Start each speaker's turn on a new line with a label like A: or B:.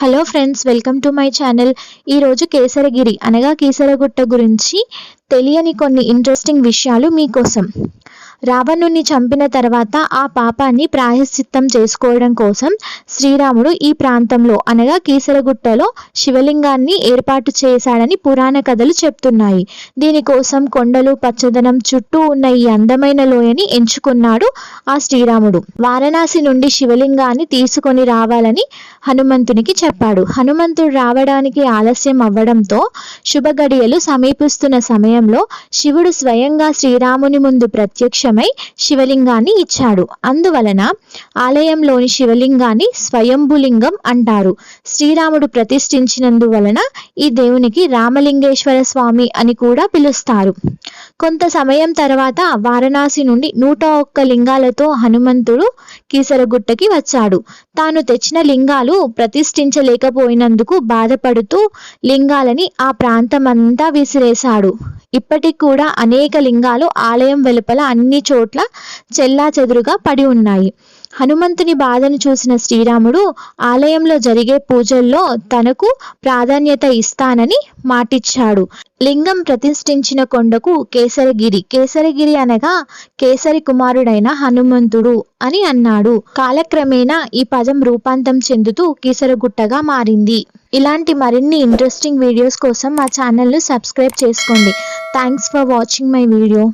A: Hello friends, welcome to my channel. ఈరోజు కేసరగిరి అనగా కీసరగుట్ట గురించి తెలియని కొన్ని ఇంట్రెస్టింగ్ విషయాలు మీకోసం. రావణుని చంపిన తర్వాత ఆ పాపాన్ని ప్రాయశ్చిత్తం చేసుకోవడం కోసం శ్రీరాముడు ఈ ప్రాంతంలో అనగా కీసరగుట్టలో శివలింగాన్ని ఏర్పాటు చేశాడని పురాణ కథలు చెప్తున్నాయి. దీనికోసం కొండలు, పచ్చదనం చుట్టూ ఉన్న ఈ అందమైన లోయని ఎంచుకున్నాడు ఆ శ్రీరాముడు. వారణాసి నుండి శివలింగాన్ని తీసుకొని రావాలని హనుమంతునికి చెప్పాడు. హనుమంతుడు రావడానికి ఆలస్యం అవ్వడంతో శుభగడియలు సమీపిస్తున్న సమయంలో శివుడు స్వయంగా శ్రీరాముని ముందు ప్రత్యక్షమై శివలింగాన్ని ఇచ్చాడు. అందువలన ఆలయంలోని శివలింగాన్ని స్వయంభులింగం అంటారు. శ్రీరాముడు ప్రతిష్ఠించినందువలన ఈ దేవునికి రామలింగేశ్వర స్వామి అని కూడా పిలుస్తారు. కొంత సమయం తర్వాత వారణాసి నుండి 101 లింగాలతో హనుమంతుడు కీసరగుట్టకి వచ్చాడు. తాను తెచ్చిన లింగాలు ప్రతిష్ఠించలేకపోయినందుకు బాధపడుతూ లింగాలని ఆ ప్రాంతమంతా విసిరేశాడు. ఇప్పటికి కూడా అనేక లింగాలు ఆలయం వెలుపల అన్ని చోట్ల చెల్లాచెదురుగా పడి ఉన్నాయి. హనుమంతుని బాధను చూసిన శ్రీరాముడు ఆలయంలో జరిగే పూజల్లో తనకు ప్రాధాన్యత ఇస్తానని మాటిచ్చాడు. లింగం ప్రతిష్ఠించిన కొండకు కేసరగిరి అనగా కేసరి కుమారుడైన హనుమంతుడు అని అన్నాడు. కాలక్రమేణా ఈ పదం రూపాంతరం చెందుతూ కీసరగుట్టగా మారింది. ఇలాంటి మరిన్ని ఇంట్రెస్టింగ్ వీడియోస్ కోసం మా ఛానల్ను సబ్స్క్రైబ్ చేసుకోండి. Thanks for watching my video.